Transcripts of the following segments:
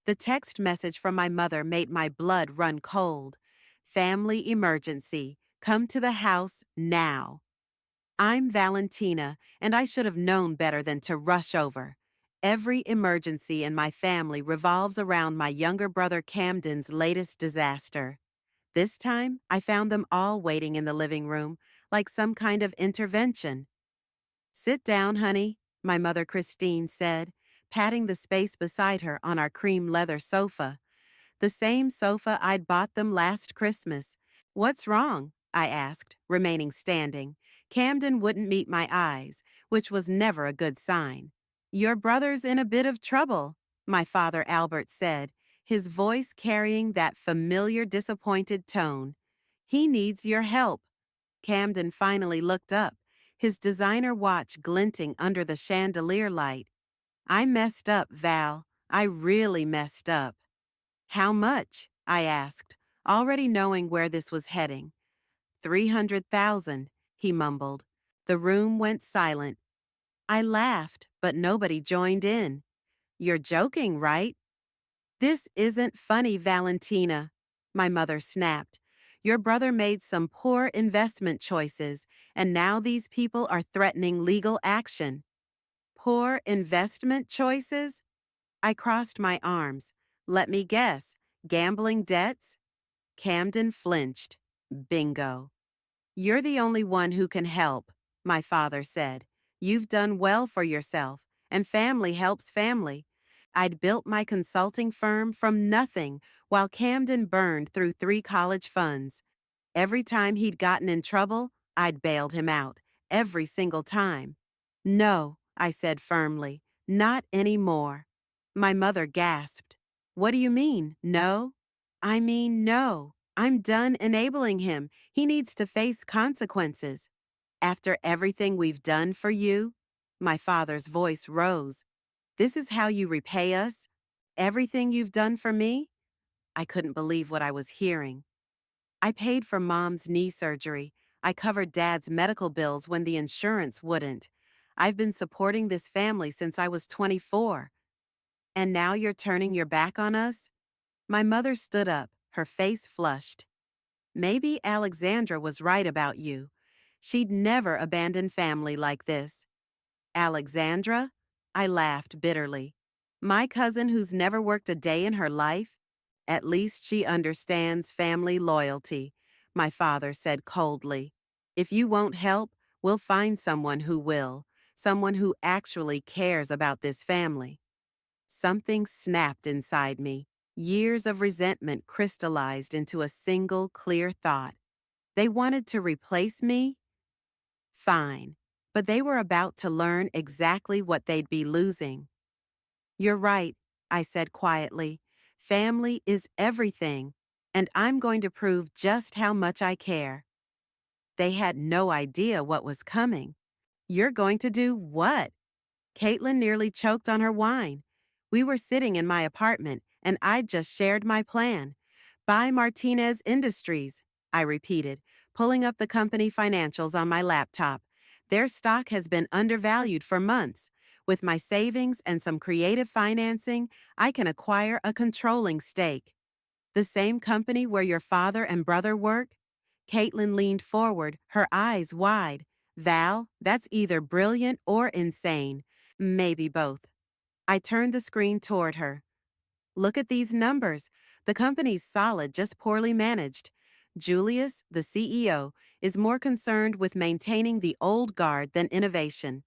The text message from my mother made my blood run cold. Family emergency. Come to the house now. I'm Valentina, and I should have known better than to rush over. Every emergency in my family revolves around my younger brother Camden's latest disaster. This time, I found them all waiting in the living room, like some kind of intervention. Sit down, honey, my mother Christine said, patting the space beside her on our cream leather sofa. The same sofa I'd bought them last Christmas. What's wrong? I asked, remaining standing. Camden wouldn't meet my eyes, which was never a good sign. Your brother's in a bit of trouble, my father Albert said, his voice carrying that familiar disappointed tone. He needs your help. Camden finally looked up, his designer watch glinting under the chandelier light. I messed up, Val. I really messed up. How much? I asked, already knowing where this was heading. 300,000, he mumbled. The room went silent. I laughed, but nobody joined in. You're joking, right? This isn't funny, Valentina, my mother snapped. Your brother made some poor investment choices, and now these people are threatening legal action. Poor investment choices? I crossed my arms. Let me guess. Gambling debts? Camden flinched. Bingo. You're the only one who can help, my father said. You've done well for yourself, and family helps family. I'd built my consulting firm from nothing while Camden burned through 3 college funds. Every time he'd gotten in trouble, I'd bailed him out. Every single time. No, I said firmly. Not anymore. My mother gasped. What do you mean, no? I mean, no. I'm done enabling him. He needs to face consequences. After everything we've done for you? My father's voice rose. This is how you repay us? Everything you've done for me? I couldn't believe what I was hearing. I paid for Mom's knee surgery. I covered Dad's medical bills when the insurance wouldn't. I've been supporting this family since I was 24. And now you're turning your back on us? My mother stood up, her face flushed. Maybe Alexandra was right about you. She'd never abandon family like this. Alexandra? I laughed bitterly. My cousin who's never worked a day in her life? At least she understands family loyalty, my father said coldly. If you won't help, we'll find someone who will, someone who actually cares about this family. Something snapped inside me. Years of resentment crystallized into a single clear thought. They wanted to replace me? Fine, but they were about to learn exactly what they'd be losing. You're right, I said quietly. Family is everything, and I'm going to prove just how much I care. They had no idea what was coming. You're going to do what? Caitlin nearly choked on her wine. We were sitting in my apartment, and I'd just shared my plan. Buy Martinez Industries, I repeated, pulling up the company financials on my laptop. Their stock has been undervalued for months. With my savings and some creative financing, I can acquire a controlling stake. The same company where your father and brother work? Caitlin leaned forward, her eyes wide. Val, that's either brilliant or insane. Maybe both. I turned the screen toward her. Look at these numbers. The company's solid, just poorly managed. Julius, the CEO, is more concerned with maintaining the old guard than innovation.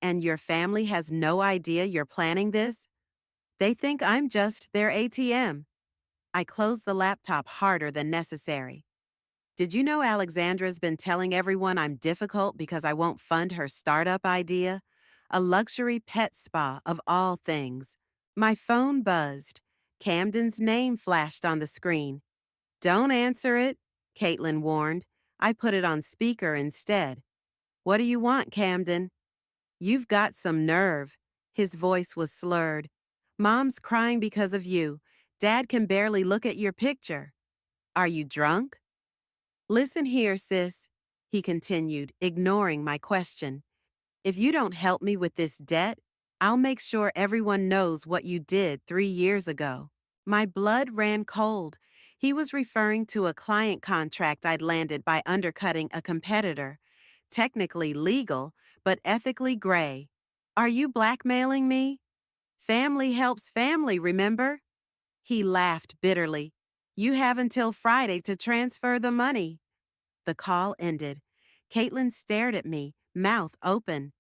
And your family has no idea you're planning this? They think I'm just their ATM. I closed the laptop harder than necessary. Did you know Alexandra's been telling everyone I'm difficult because I won't fund her startup idea? A luxury pet spa of all things. My phone buzzed. Camden's name flashed on the screen. Don't answer it, Caitlin warned. I put it on speaker instead. What do you want, Camden? You've got some nerve. His voice was slurred. Mom's crying because of you. Dad can barely look at your picture. Are you drunk? Listen here, sis, he continued, ignoring my question. If you don't help me with this debt, I'll make sure everyone knows what you did 3 years ago. My blood ran cold. He was referring to a client contract I'd landed by undercutting a competitor. Technically legal, but ethically gray. Are you blackmailing me? Family helps family, remember? He laughed bitterly. You have until Friday to transfer the money. The call ended. Caitlin stared at me, mouth open.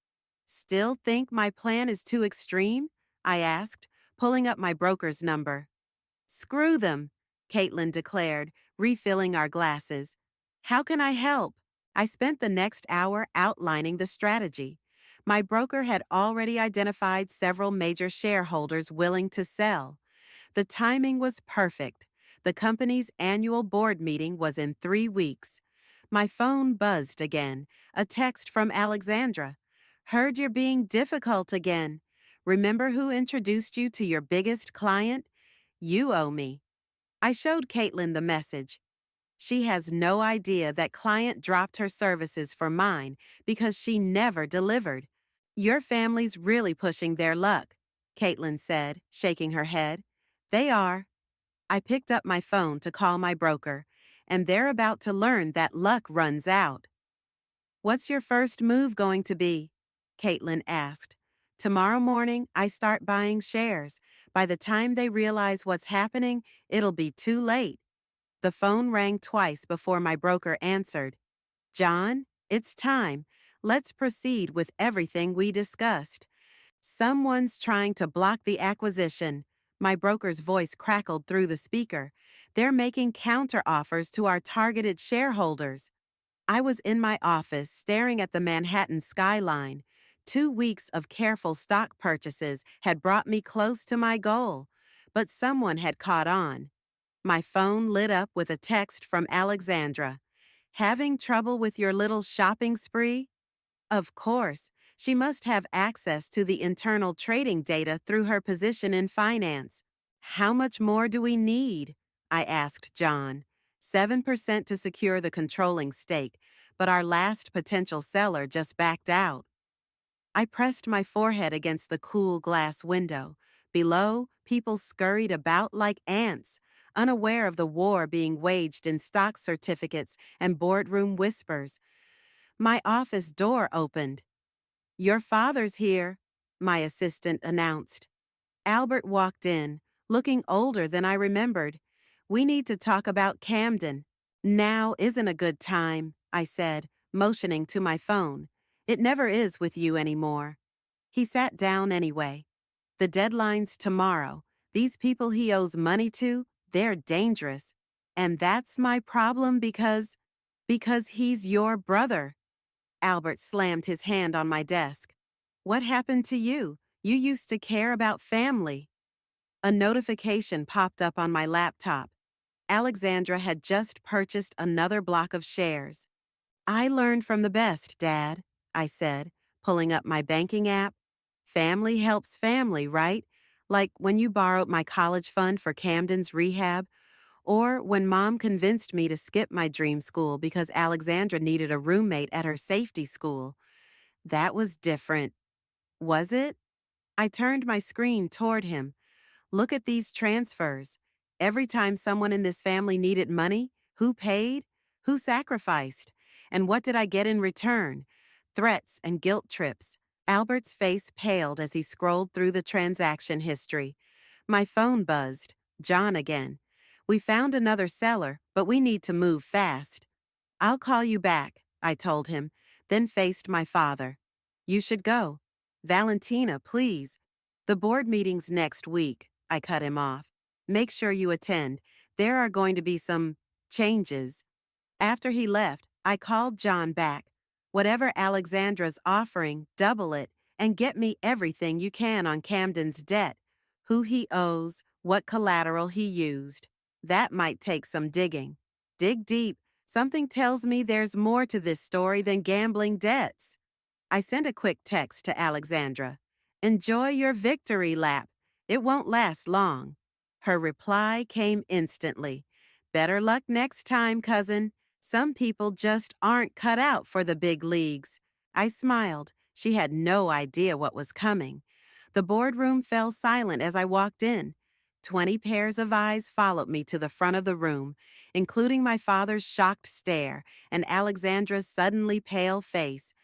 Still think my plan is too extreme? I asked, pulling up my broker's number. Screw them, Caitlin declared, refilling our glasses. How can I help? I spent the next hour outlining the strategy. My broker had already identified several major shareholders willing to sell. The timing was perfect. The company's annual board meeting was in 3 weeks. My phone buzzed again, a text from Alexandra. Heard you're being difficult again. Remember who introduced you to your biggest client? You owe me. I showed Caitlin the message. She has no idea that client dropped her services for mine because she never delivered. Your family's really pushing their luck, Caitlin said, shaking her head. They are. I picked up my phone to call my broker, and they're about to learn that luck runs out. What's your first move going to be? Caitlin asked. Tomorrow morning, I start buying shares. By the time they realize what's happening, it'll be too late. The phone rang twice before my broker answered. John, it's time. Let's proceed with everything we discussed. Someone's trying to block the acquisition. My broker's voice crackled through the speaker. They're making counteroffers to our targeted shareholders. I was in my office staring at the Manhattan skyline. 2 weeks of careful stock purchases had brought me close to my goal, but someone had caught on. My phone lit up with a text from Alexandra. Having trouble with your little shopping spree? Of course, she must have access to the internal trading data through her position in finance. How much more do we need? I asked John. 7% to secure the controlling stake, but our last potential seller just backed out. I pressed my forehead against the cool glass window. Below, people scurried about like ants, unaware of the war being waged in stock certificates and boardroom whispers. My office door opened. Your father's here, my assistant announced. Albert walked in, looking older than I remembered. We need to talk about Camden. Now isn't a good time, I said, motioning to my phone. It never is with you anymore. He sat down anyway. The deadline's tomorrow. These people he owes money to, they're dangerous. And that's my problem because he's your brother. Albert slammed his hand on my desk. What happened to you? You used to care about family. A notification popped up on my laptop. Alexandra had just purchased another block of shares. I learned from the best, Dad, I said, pulling up my banking app. Family helps family, right? Like when you borrowed my college fund for Camden's rehab, or when Mom convinced me to skip my dream school because Alexandra needed a roommate at her safety school. That was different. Was it? I turned my screen toward him. Look at these transfers. Every time someone in this family needed money, who paid? Who sacrificed? And what did I get in return? Threats and guilt trips. Albert's face paled as he scrolled through the transaction history. My phone buzzed. John again. We found another seller, but we need to move fast. I'll call you back, I told him, then faced my father. You should go. Valentina, please. The board meeting's next week, I cut him off. Make sure you attend. There are going to be some changes. After he left, I called John back. Whatever Alexandra's offering, double it, and get me everything you can on Camden's debt. Who he owes, what collateral he used. That might take some digging. Dig deep. Something tells me there's more to this story than gambling debts. I sent a quick text to Alexandra. Enjoy your victory lap. It won't last long. Her reply came instantly. Better luck next time, cousin. Some people just aren't cut out for the big leagues. I smiled. She had no idea what was coming. The boardroom fell silent as I walked in. 20 pairs of eyes followed me to the front of the room, including my father's shocked stare and Alexandra's suddenly pale face.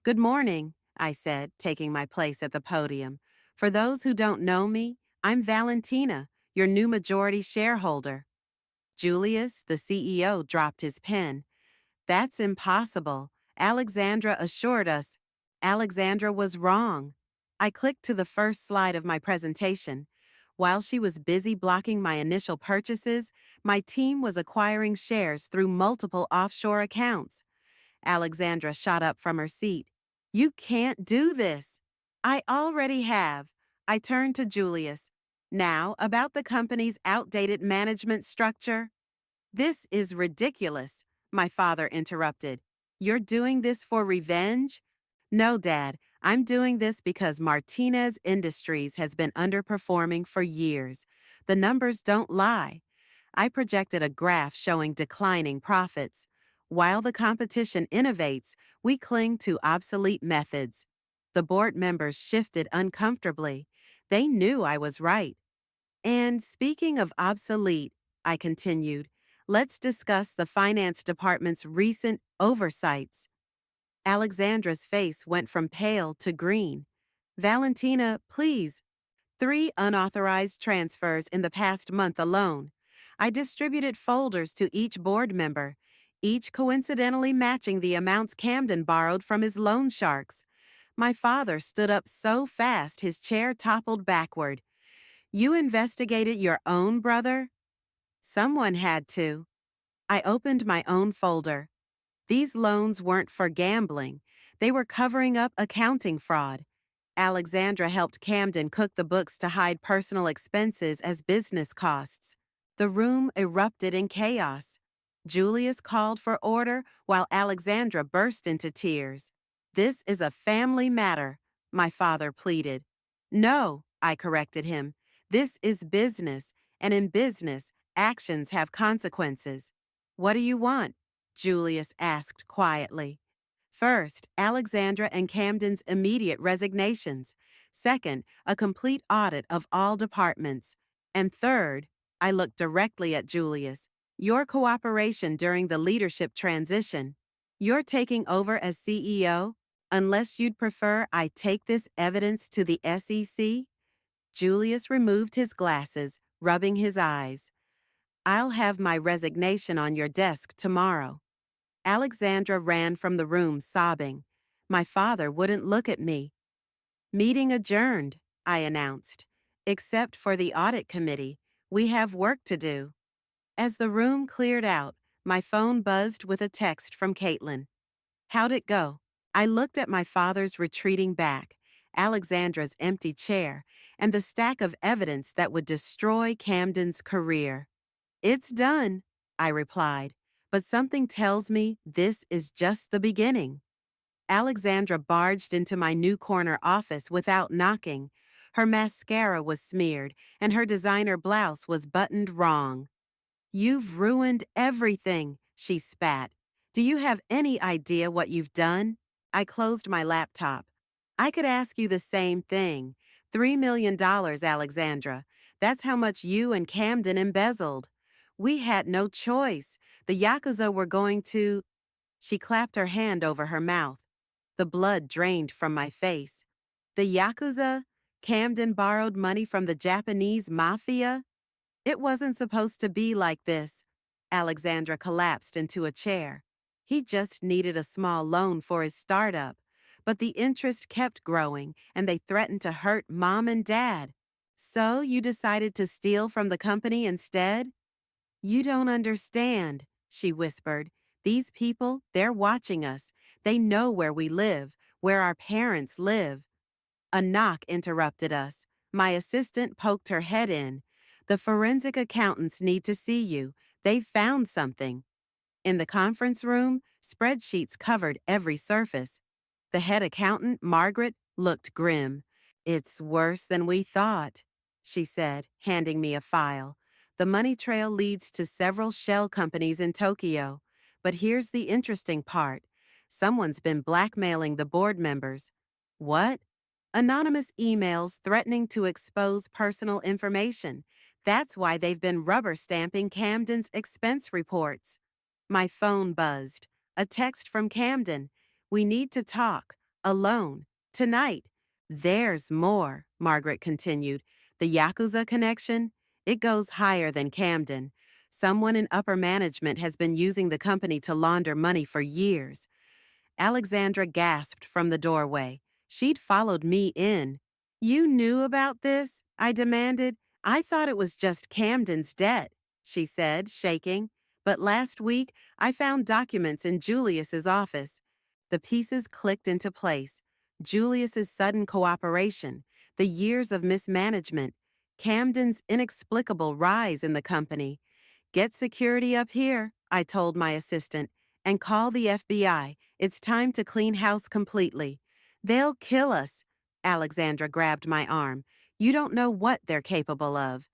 "Good morning," I said, taking my place at the podium. "For those who don't know me, I'm Valentina, your new majority shareholder." Julius, the CEO, dropped his pen. "That's impossible. Alexandra assured us." Alexandra was wrong. I clicked to the first slide of my presentation. While she was busy blocking my initial purchases, my team was acquiring shares through multiple offshore accounts. Alexandra shot up from her seat. "You can't do this." "I already have." I turned to Julius. "Now, about the company's outdated management structure." "This is ridiculous," my father interrupted. "You're doing this for revenge?" "No, Dad. I'm doing this because Martinez Industries has been underperforming for years. The numbers don't lie." I projected a graph showing declining profits. While the competition innovates, we cling to obsolete methods. The board members shifted uncomfortably. They knew I was right. "And speaking of obsolete," I continued, "let's discuss the finance department's recent oversights." Alexandra's face went from pale to green. "Valentina, please." 3 unauthorized transfers in the past month alone. I distributed folders to each board member, each coincidentally matching the amounts Camden borrowed from his loan sharks. My father stood up so fast his chair toppled backward. "You investigated your own brother?" "Someone had to." I opened my own folder. These loans weren't for gambling. They were covering up accounting fraud. Alexandra helped Camden cook the books to hide personal expenses as business costs. The room erupted in chaos. Julius called for order while Alexandra burst into tears. "This is a family matter," my father pleaded. "No," I corrected him. "This is business, and in business, actions have consequences." "What do you want?" Julius asked quietly. "First, Alexandra and Camden's immediate resignations. Second, a complete audit of all departments. And third," I looked directly at Julius, "your cooperation during the leadership transition. You're taking over as CEO, unless you'd prefer I take this evidence to the SEC?" Julius removed his glasses, rubbing his eyes. "I'll have my resignation on your desk tomorrow." Alexandra ran from the room sobbing. My father wouldn't look at me. "Meeting adjourned," I announced. "Except for the audit committee. We have work to do." As the room cleared out, my phone buzzed with a text from Caitlin. "How'd it go?" I looked at my father's retreating back, Alexandra's empty chair, and the stack of evidence that would destroy Camden's career. "It's done," I replied, "but something tells me this is just the beginning." Alexandra barged into my new corner office without knocking. Her mascara was smeared, and her designer blouse was buttoned wrong. "You've ruined everything," she spat. "Do you have any idea what you've done?" I closed my laptop. "I could ask you the same thing. $3 million, Alexandra. That's how much you and Camden embezzled. We had no choice. The Yakuza were going to—" She clapped her hand over her mouth. The blood drained from my face. "The Yakuza? Camden borrowed money from the Japanese mafia? It wasn't supposed to be like this." Alexandra collapsed into a chair. "He just needed a small loan for his startup. But the interest kept growing, and they threatened to hurt Mom and Dad. So you decided to steal from the company instead?" "You don't understand," she whispered. "These people, they're watching us. They know where we live, where our parents live." A knock interrupted us. My assistant poked her head in. "The forensic accountants need to see you. They've found something." In the conference room, spreadsheets covered every surface. The head accountant, Margaret, looked grim. "It's worse than we thought," she said, handing me a file. "The money trail leads to several shell companies in Tokyo. But here's the interesting part. Someone's been blackmailing the board members." "What?" Anonymous emails threatening to expose personal information. That's why they've been rubber stamping Camden's expense reports. My phone buzzed. A text from Camden. We need to talk. Alone. Tonight. There's more, Margaret continued. The Yakuza connection? It goes higher than Camden. Someone in upper management has been using the company to launder money for years. Alexandra gasped from the doorway. She'd followed me in. You knew about this? I demanded. I thought it was just Camden's debt, she said, shaking. But last week, I found documents in Julius's office. The pieces clicked into place. Julius's sudden cooperation, the years of mismanagement, Camden's inexplicable rise in the company. Get security up here, I told my assistant, and call the FBI. It's time to clean house completely. They'll kill us. Alexandra grabbed my arm. You don't know what they're capable of.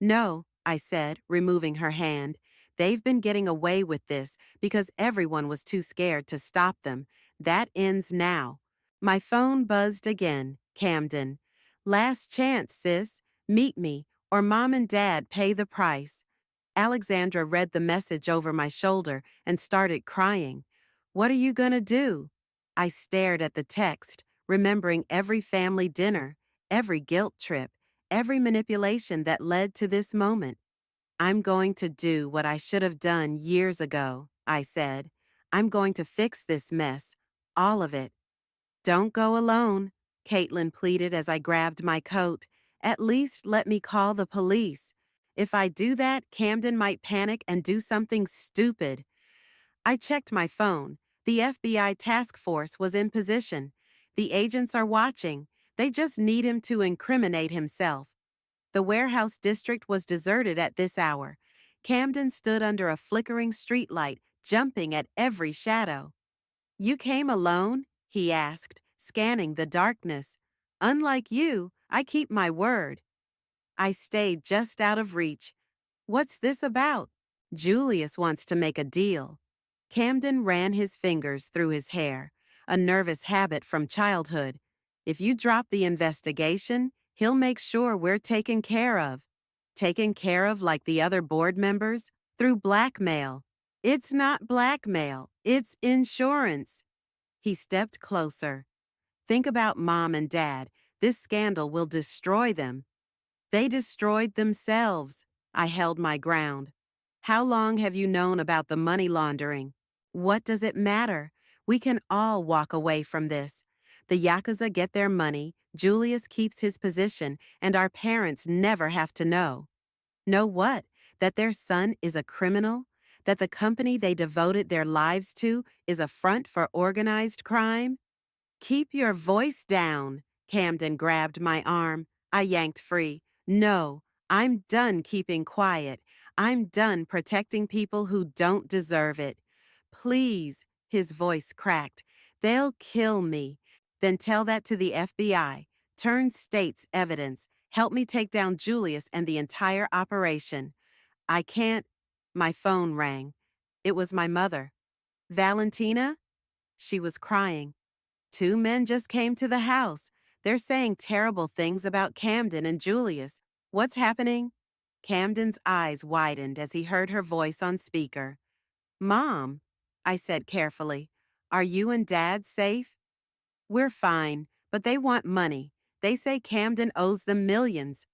No, I said, removing her hand. They've been getting away with this because everyone was too scared to stop them. That ends now. My phone buzzed again. Camden. Last chance, sis. Meet me, or Mom and Dad pay the price. Alexandra read the message over my shoulder and started crying. What are you gonna do? I stared at the text, remembering every family dinner, every guilt trip, every manipulation that led to this moment. I'm going to do what I should have done years ago, I said. I'm going to fix this mess, all of it. Don't go alone, Caitlin pleaded as I grabbed my coat. At least let me call the police. If I do that, Camden might panic and do something stupid. I checked my phone. The FBI task force was in position. The agents are watching. They just need him to incriminate himself. The warehouse district was deserted at this hour. Camden stood under a flickering streetlight, jumping at every shadow. You came alone? He asked, scanning the darkness. Unlike you, I keep my word. I stayed just out of reach. What's this about? Julius wants to make a deal. Camden ran his fingers through his hair, a nervous habit from childhood. If you drop the investigation, he'll make sure we're taken care of. Taken care of like the other board members? Through blackmail. It's not blackmail, it's insurance. He stepped closer. Think about Mom and Dad. This scandal will destroy them. They destroyed themselves. I held my ground. How long have you known about the money laundering? What does it matter? We can all walk away from this. The Yakuza get their money, Julius keeps his position, and our parents never have to know. Know what? That their son is a criminal? That the company they devoted their lives to is a front for organized crime? Keep your voice down. Camden grabbed my arm. I yanked free. No, I'm done keeping quiet. I'm done protecting people who don't deserve it. Please, his voice cracked. They'll kill me. Then tell that to the FBI. Turn state's evidence. Help me take down Julius and the entire operation. I can't. My phone rang. It was my mother. Valentina? She was crying. Two men just came to the house. They're saying terrible things about Camden and Julius. What's happening? Camden's eyes widened as he heard her voice on speaker. Mom, I said carefully, are you and Dad safe? We're fine, but they want money. They say Camden owes them millions.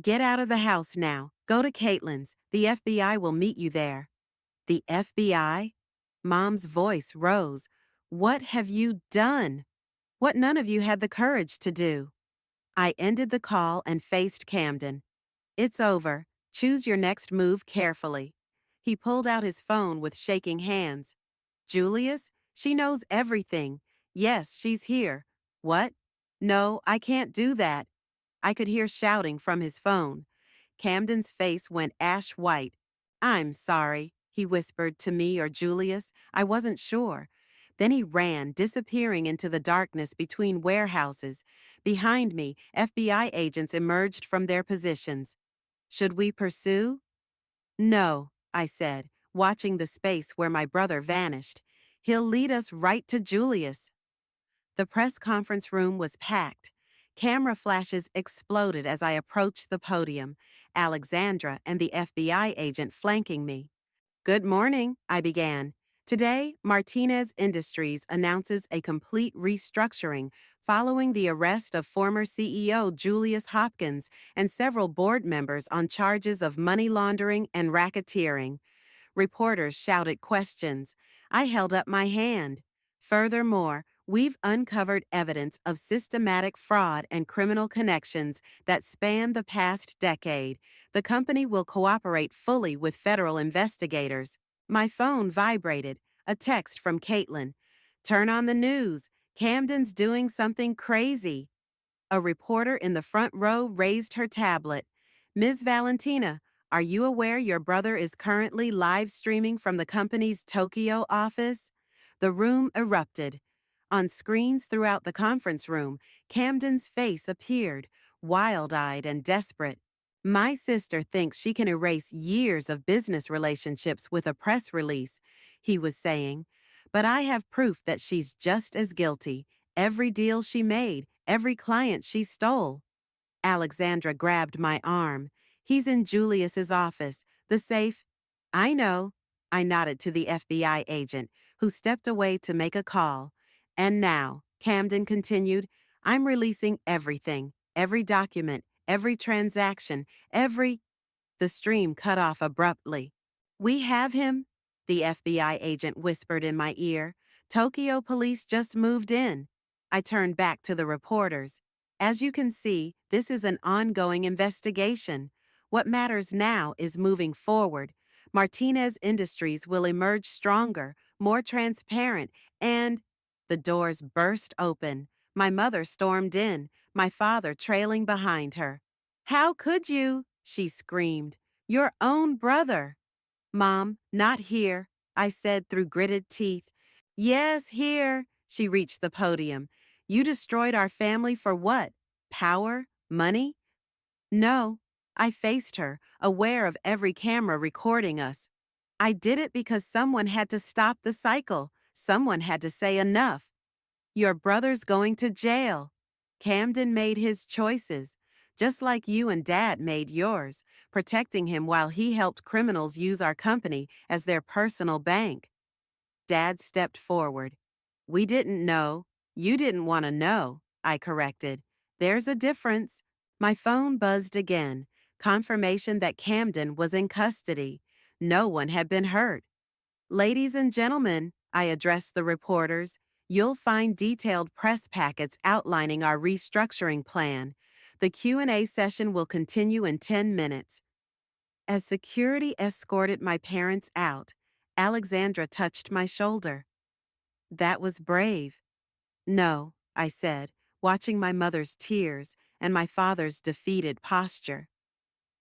Get out of the house now. Go to Caitlin's. The FBI will meet you there. The FBI? Mom's voice rose. What have you done? What none of you had the courage to do. I ended the call and faced Camden. It's over. Choose your next move carefully. He pulled out his phone with shaking hands. Julius? She knows everything. Yes, she's here. What? No, I can't do that. I could hear shouting from his phone. Camden's face went ash white. I'm sorry, he whispered to me or Julius. I wasn't sure. Then he ran, disappearing into the darkness between warehouses. Behind me, FBI agents emerged from their positions. Should we pursue? No, I said, watching the space where my brother vanished. He'll lead us right to Julius. The press conference room was packed. Camera flashes exploded as I approached the podium, Alexandra and the FBI agent flanking me. Good morning, I began. Today, Martinez Industries announces a complete restructuring following the arrest of former CEO Julius Hopkins and several board members on charges of money laundering and racketeering. Reporters shouted questions. I held up my hand. Furthermore, we've uncovered evidence of systematic fraud and criminal connections that span the past decade. The company will cooperate fully with federal investigators. My phone vibrated. A text from Caitlin. Turn on the news. Camden's doing something crazy. A reporter in the front row raised her tablet. Ms. Valentina, are you aware your brother is currently live streaming from the company's Tokyo office? The room erupted. On screens throughout the conference room, Camden's face appeared, wild-eyed and desperate. My sister thinks she can erase years of business relationships with a press release, he was saying. But I have proof that she's just as guilty. Every deal she made, every client she stole. Alexandra grabbed my arm. He's in Julius's office. The safe. I know. I nodded to the FBI agent, who stepped away to make a call. And now, Camden continued, I'm releasing everything, every document, every transaction, every. The stream cut off abruptly. We have him, the FBI agent whispered in my ear. Tokyo police just moved in. I turned back to the reporters. As you can see, this is an ongoing investigation. What matters now is moving forward. Martinez Industries will emerge stronger, more transparent, and the doors burst open. My mother stormed in, my father trailing behind her. How could you? She screamed. Your own brother. Mom, not here, I said through gritted teeth. Yes, here. She reached the podium. You destroyed our family for what? Power? Money? No. I faced her, aware of every camera recording us. I did it because someone had to stop the cycle. Someone had to say enough. Your brother's going to jail. Camden made his choices, just like you and Dad made yours, protecting him while he helped criminals use our company as their personal bank. Dad stepped forward. We didn't know. You didn't want to know, I corrected. There's a difference. My phone buzzed again, confirmation that Camden was in custody. No one had been hurt. Ladies and gentlemen, I addressed the reporters, you'll find detailed press packets outlining our restructuring plan. The Q&A session will continue in 10 minutes. As security escorted my parents out, Alexandra touched my shoulder. That was brave. No, I said, watching my mother's tears and my father's defeated posture.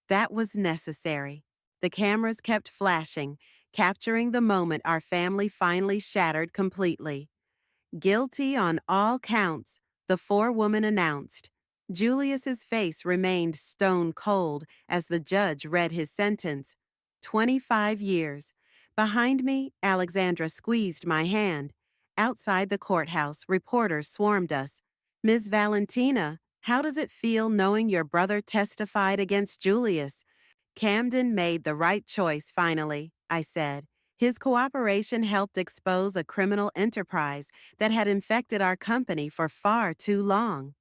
That was necessary. The cameras kept flashing, capturing the moment our family finally shattered completely. Guilty on all counts, the forewoman announced. Julius's face remained stone cold as the judge read his sentence. 25 years. Behind me, Alexandra squeezed my hand. Outside the courthouse, reporters swarmed us. Ms. Valentina, how does it feel knowing your brother testified against Julius? Camden made the right choice finally, I said. His cooperation helped expose a criminal enterprise that had infected our company for far too long.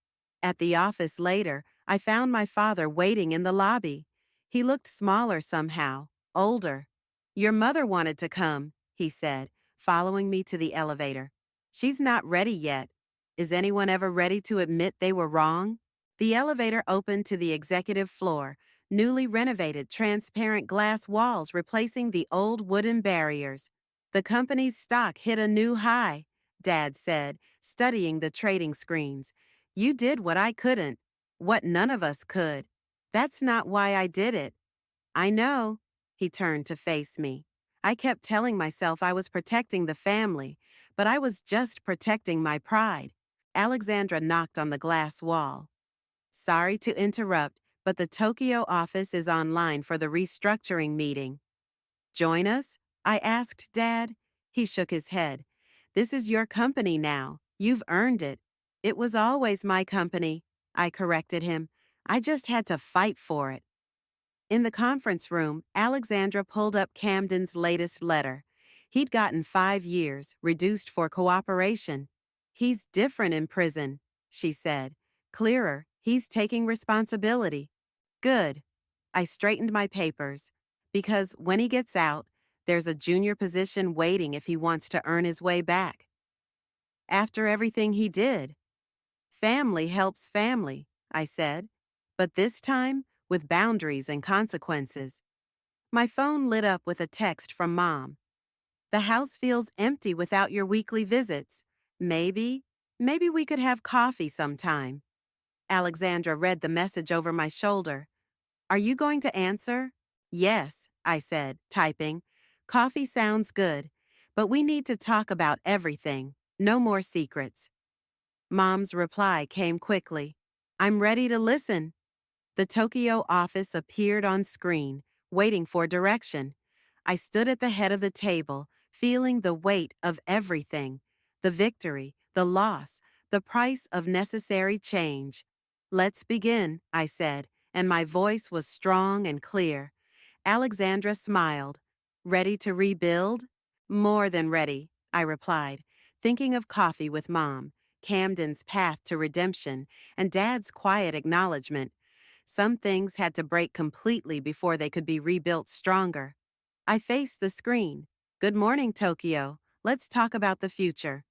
At the office later, I found my father waiting in the lobby. He looked smaller somehow, older. Your mother wanted to come, he said, following me to the elevator. She's not ready yet. Is anyone ever ready to admit they were wrong? The elevator opened to the executive floor, newly renovated transparent glass walls replacing the old wooden barriers. The company's stock hit a new high, Dad said, studying the trading screens. You did what I couldn't, what none of us could. That's not why I did it. I know. He turned to face me. I kept telling myself I was protecting the family, but I was just protecting my pride. Alexandra knocked on the glass wall. Sorry to interrupt, but the Tokyo office is online for the restructuring meeting. Join us? I asked Dad. He shook his head. This is your company now. You've earned it. It was always my company. I corrected him. I just had to fight for it. In the conference room, Alexandra pulled up Camden's latest letter. He'd gotten 5 years, reduced for cooperation. He's different in prison, she said. Clearer, he's taking responsibility. Good. I straightened my papers. Because when he gets out, there's a junior position waiting if he wants to earn his way back. After everything he did. Family helps family, I said. But this time, with boundaries and consequences. My phone lit up with a text from Mom. The house feels empty without your weekly visits. Maybe, maybe we could have coffee sometime. Alexandra read the message over my shoulder. Are you going to answer? Yes, I said, typing. Coffee sounds good, but we need to talk about everything. No more secrets. Mom's reply came quickly. I'm ready to listen. The Tokyo office appeared on screen, waiting for direction. I stood at the head of the table, feeling the weight of everything. The victory, the loss, the price of necessary change. Let's begin, I said, and my voice was strong and clear. Alexandra smiled. Ready to rebuild? More than ready, I replied, thinking of coffee with Mom, Camden's path to redemption, and Dad's quiet acknowledgement. Some things had to break completely before they could be rebuilt stronger. I faced the screen. Good morning, Tokyo. Let's talk about the future.